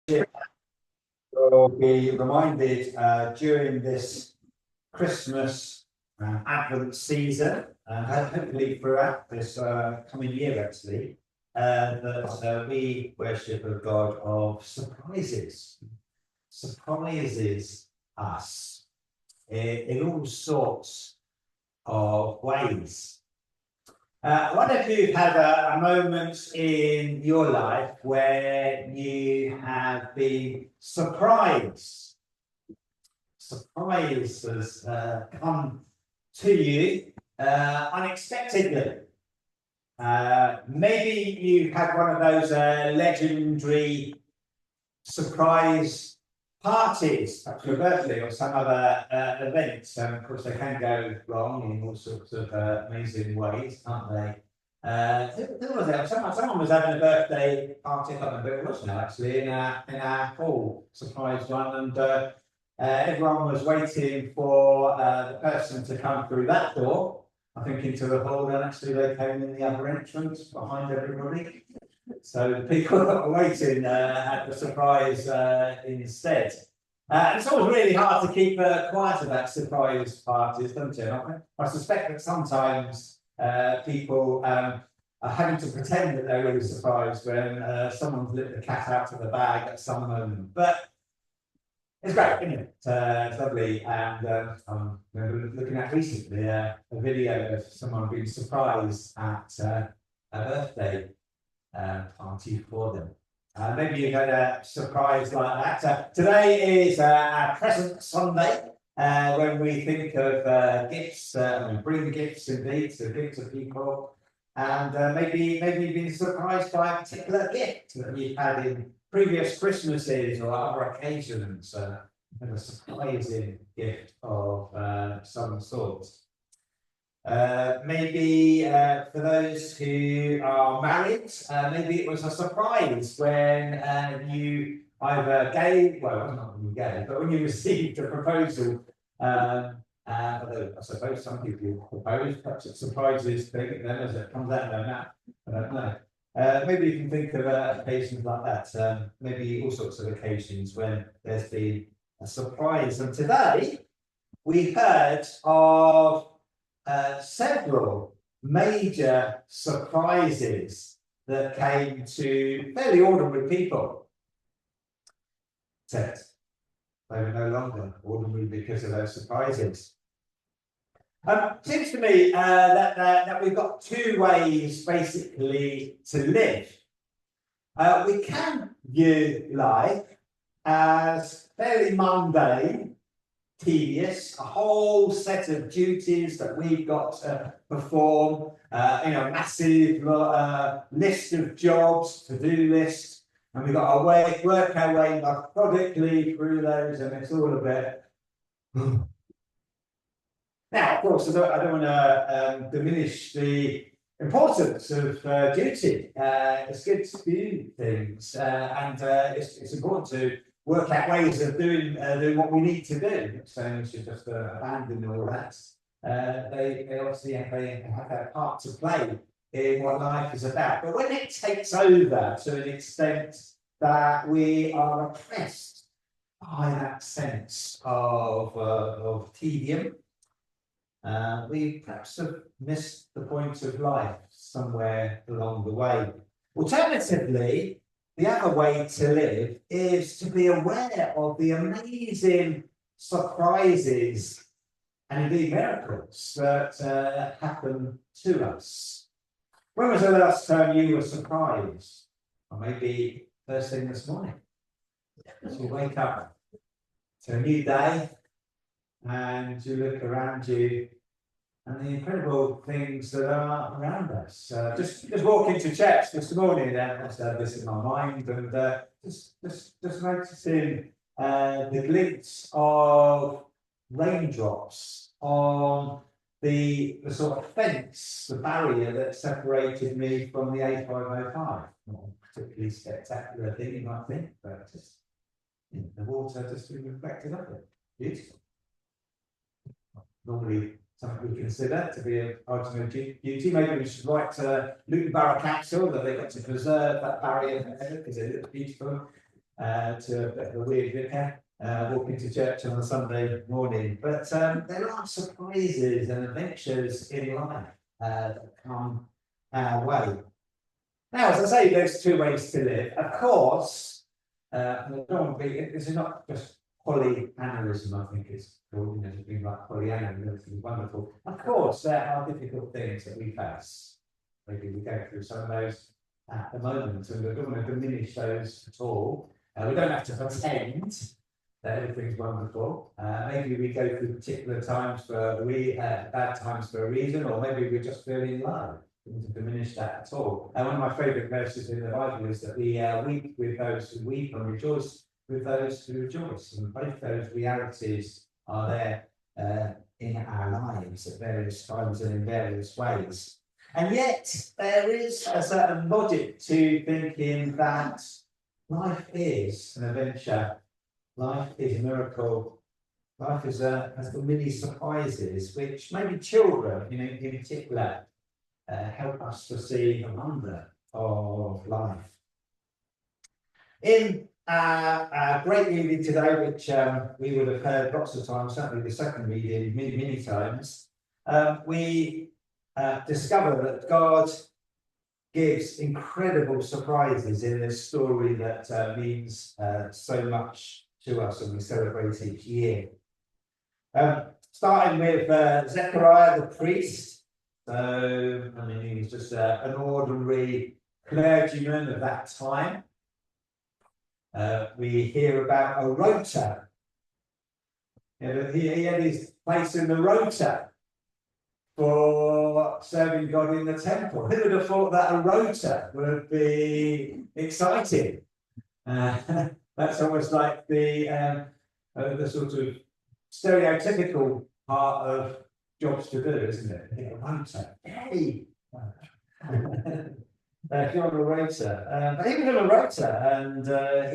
Will be reminded during this Christmas Advent season, and hopefully throughout this coming year, actually, that we worship a God of surprises. Surprises us in all sorts of ways. I wonder if you've had a moment in your life where you have been surprised. Surprise has come to you unexpectedly. Maybe you had one of those legendary surprise parties, perhaps your birthday or some other events. Of course, they can go wrong in all sorts of amazing ways, can't they? Who was it? Someone was having a birthday party, I can't remember who it was now, actually, in our hall, surprise one, and everyone was waiting for the person to come through that door, I think into the hall, and actually they came in the other entrance behind everybody. So people are waiting at the surprise instead. It's always really hard to keep quiet about surprise parties, doesn't it? I suspect that sometimes people are having to pretend that they're really surprised when someone's let the cat out of the bag at some moment. But it's great, isn't it? It's lovely. And I remember looking at recently a video of someone being surprised at a birthday party for them. Maybe you've had a surprise like that. Today is our present Sunday, when we think of gifts, we bring gifts indeed to give to people, and maybe you've been surprised by a particular gift that you've had in previous Christmases or other occasions, and a surprising gift of some sort. Maybe for those who are married, maybe it was a surprise when you either gave, well, it wasn't when you gave, but when you received a proposal. Although I suppose some people propose, perhaps it surprises them as it comes out of their mouth. I don't know. Maybe you can think of occasions like that. Maybe all sorts of occasions when there's been a surprise. And today we heard of several major surprises that came to fairly ordinary people. Except they were no longer ordinary because of those surprises. Seems to me that we've got two ways basically to live. We can view life as fairly mundane, tedious, a whole set of duties that we've got to perform, massive list of jobs, to-do list, and we've got to work our way methodically through those, and it's all a bit. Now, of course, I don't want to diminish the importance of duty. It's good to do things, and it's important to work out ways of doing what we need to do. So we should just abandon all that. They obviously have a part to play in what life is about. But when it takes over to an extent that we are oppressed by that sense of tedium, we perhaps have missed the point of life somewhere along the way. Alternatively, the other way to live is to be aware of the amazing surprises and indeed miracles that happen to us. When was the last time you were surprised? Or maybe first thing this morning, as you wake up to a new day and you look around you and the incredible things that are around us. Just walk into church this morning, and I had this in my mind, and just noticing the glimpse of raindrops on the sort of fence, the barrier that separated me from the A505. Not a particularly spectacular thing, you might think, but just the water just being reflected up it. Beautiful. Normally, something we consider to be an ultimate duty. Maybe we should write to Luton Borough Council that they've got to preserve that barrier because it looks beautiful. to a bit of a weird vicar, walking to church on a Sunday morning. But there are surprises and adventures in life that come our way. Now, as I say, there's two ways to live. Of course, this is not just Pollyannaism, I think it's called, just being like Pollyanna, it's wonderful. Of course, there are difficult things that we face. Maybe we go through some of those at the moment, and we don't want to diminish those at all. We don't have to pretend that everything's wonderful. Maybe we go through particular times bad times for a reason, or maybe we're just feeling low. To diminish that at all. And one of my favourite verses in the Bible is that we weep with those who weep and rejoice with those who rejoice. And both those realities are there in our lives at various times and in various ways. And yet there is a certain logic to thinking that life is an adventure, life is a miracle, life has got many surprises, which maybe children, in particular, help us to see the wonder of life. In our great reading today, which we would have heard lots of times, certainly the second reading many times, we discover that God gives incredible surprises in this story that means so much to us and we celebrate each year. Starting with Zechariah the priest. So, he was just an ordinary clergyman of that time. We hear about a rota. He had his place in the rota for serving God in the temple. Who would have thought that a rota would be exciting? That's almost like the sort of stereotypical part of jobs to do, isn't it? Hey! If you're on a rota, but he was on a rota, and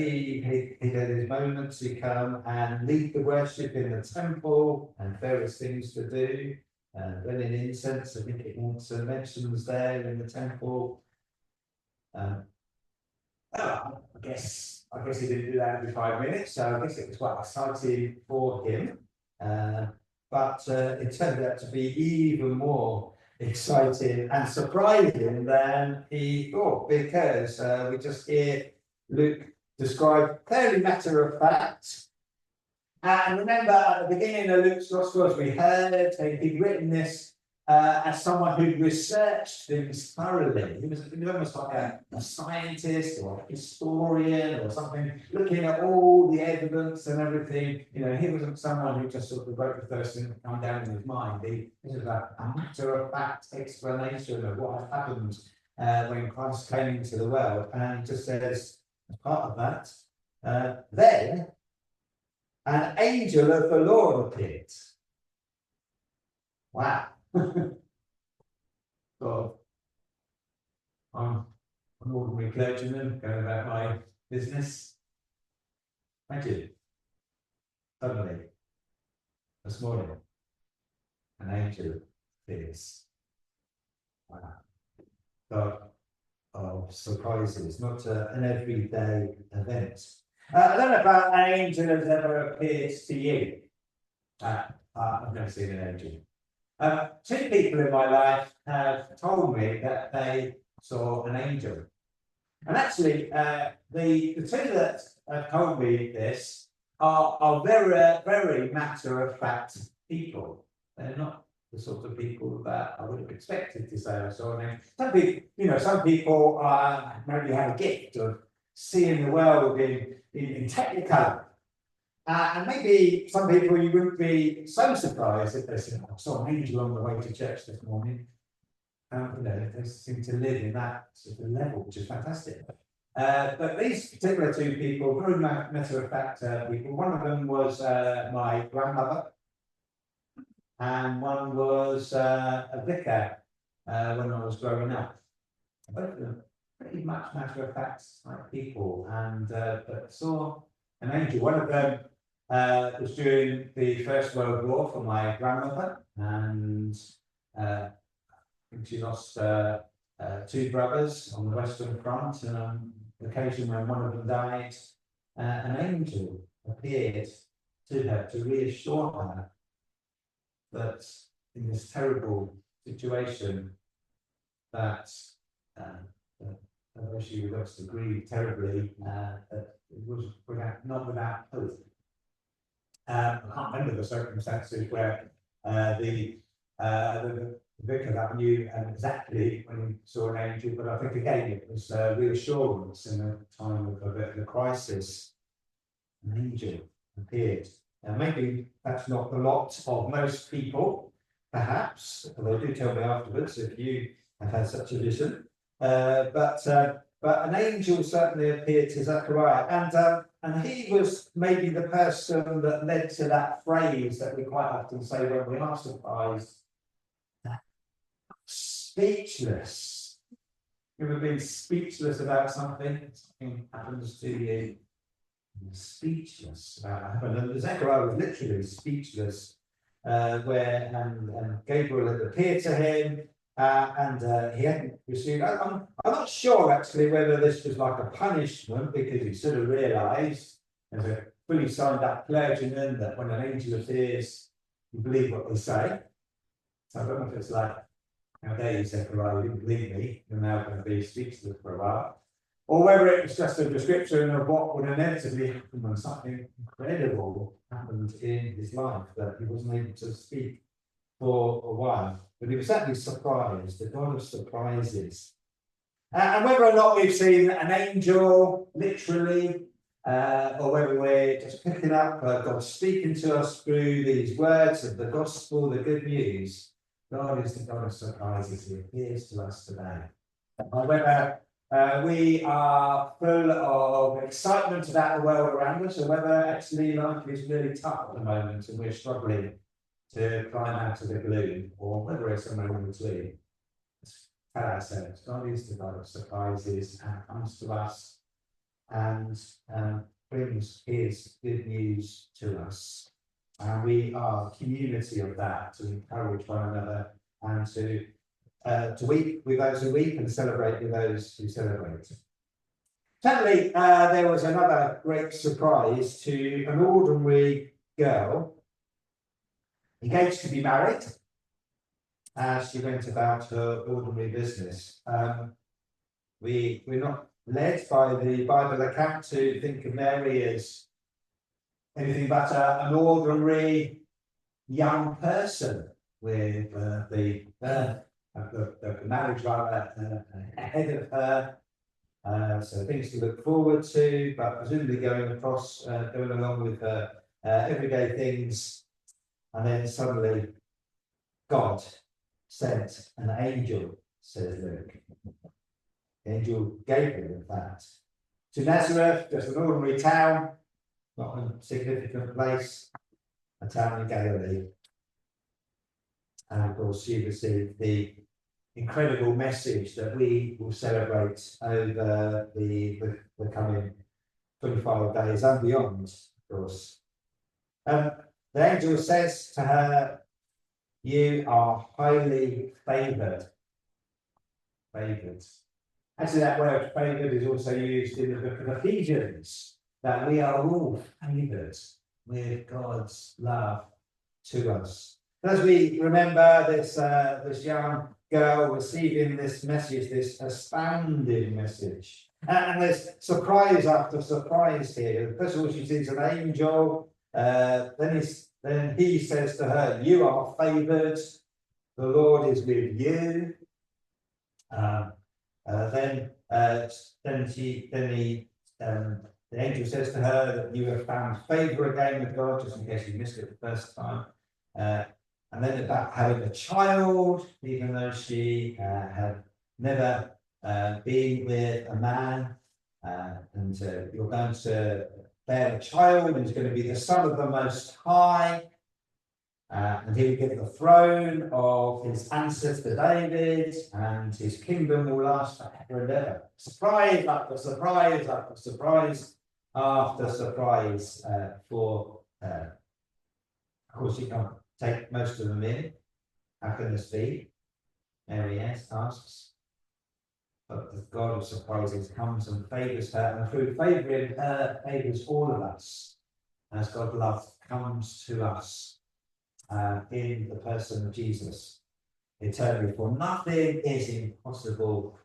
he had his moments to come and lead the worship in the temple, and various things to do, and burning incense. I think it also mentions there in the temple. I guess he didn't do that every 5 minutes, so I guess it was quite exciting for him. But it turned out to be even more exciting and surprising than he thought, because we just hear Luke describe fairly matter of fact. And remember, at the beginning of Luke's Gospel, as we heard, he'd written this as someone who'd researched things thoroughly. He was almost like a scientist or a historian or something, looking at all the evidence and everything. He wasn't someone who just sort of wrote the first thing that came down in his mind. This was a matter-of-fact explanation of what had happened when Christ came into the world. And he just says, as part of that, then an angel of the Lord appeared. Wow. So, I'm an ordinary clergyman going about my business. Thank you. Suddenly, this morning, an angel appears. Wow. God of surprises, not an everyday event. I don't know if an angel has ever appeared to you. I've never seen an angel. Two people in my life have told me that they saw an angel. And actually, the two that have told me this are very, very matter-of-fact people. They're not the sort of people that I would have expected to say I saw an angel. Some people maybe have a gift of seeing the world in technicolor. And maybe some people you wouldn't be so surprised if they said, I saw an angel on the way to church this morning. They seem to live in that sort of level, which is fantastic. But these particular two people, very matter-of-fact people, one of them was my grandmother, and one was a vicar when I was growing up. Both of them pretty much matter-of-fact type people, and but saw an angel. One of them was during the First World War for my grandmother, and I think she lost two brothers on the Western Front. On the occasion when one of them died, an angel appeared to her to reassure her that in this terrible situation that although she would obviously grieve terribly, that it was not without hope. I can't remember the circumstances where the vicar that knew exactly when he saw an angel, but I think again it was reassurance in a time of a bit of a crisis. An angel appeared. Now maybe that's not the lot of most people, perhaps, although do tell me afterwards if you have had such a vision. But an angel certainly appeared to Zechariah, and he was maybe the person that led to that phrase that we quite often say when we are surprised. Speechless. You ever been speechless about something? Something happens to you. You're speechless about that. And Zechariah was literally speechless, where Gabriel had appeared to him. He hadn't received. I'm not sure actually whether this was like a punishment because he sort of realised as a fully signed up clergyman that when an angel appears, you believe what they say. So I don't know if it's like, how dare you, Zechariah, you didn't believe me, you're now going to be speechless for a while. Or whether it was just a description of what would inevitably happen when something incredible happened in his life that he wasn't able to speak for a while. But he was certainly surprised, the God of surprises. And whether or not we've seen an angel, literally, or whether we're just picking up God speaking to us through these words of the gospel, the good news, God is the God of surprises. He appears to us today. And whether we are full of excitement about the world around us, or whether actually life is really tough at the moment and we're struggling to climb out of the gloom, or whether it's somewhere in between. Tell ourselves, God is the God of surprises and comes to us and brings his good news to us. And we are a community of that to encourage one another and to weep with those who weep and celebrate with those who celebrate. Certainly, there was another great surprise to an ordinary girl engaged to be married as she went about her ordinary business. We're not led by the Bible account to think of Mary as anything but an ordinary young person with the marriage rather ahead of her. So things to look forward to, but presumably going along with her everyday things. And then suddenly God sent an angel, says Luke. The angel Gabriel, in fact, to Nazareth, just an ordinary town, not a significant place, a town in Galilee. And of course, she received the incredible message that we will celebrate over the coming 25 days and beyond, of course. The angel says to her, "You are highly favoured." Favoured. Actually, that word favoured is also used in the book of Ephesians, that we are all favoured with God's love to us. As we remember this young girl receiving this message, this astounding message, and there's surprise after surprise here. First of all, she sees an angel. Then he says to her, "You are favoured. The Lord is with you." The angel says to her that you have found favour again with God, just in case you missed it the first time. And then about having a child, even though she had never been with a man, and you're going to bear a child who's going to be the Son of the Most High, and he will get the throne of his ancestor David, and his kingdom will last forever and ever. Surprise after surprise after surprise after surprise for her. Of course, you can't take most of them in. How can this be? Mary asks. but the God of surprises comes and favours her, and through favouring her, favours all of us, as God's love comes to us in the person of Jesus eternally. For nothing is impossible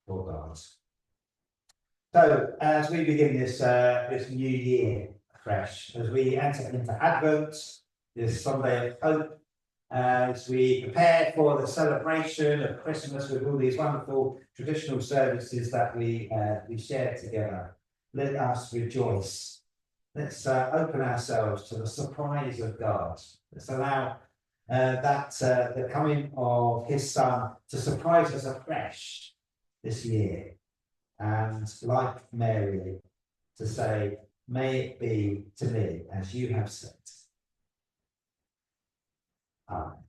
for God. So, as we begin this new year afresh, as we enter into Advent, this Sunday of hope, as we prepare for the celebration of Christmas with all these wonderful traditional services that we share together, let us rejoice. Let's open ourselves to the surprise of God. Let's allow the coming of His Son to surprise us afresh this year. And like Mary, to say, may it be to me as you have said. Amen.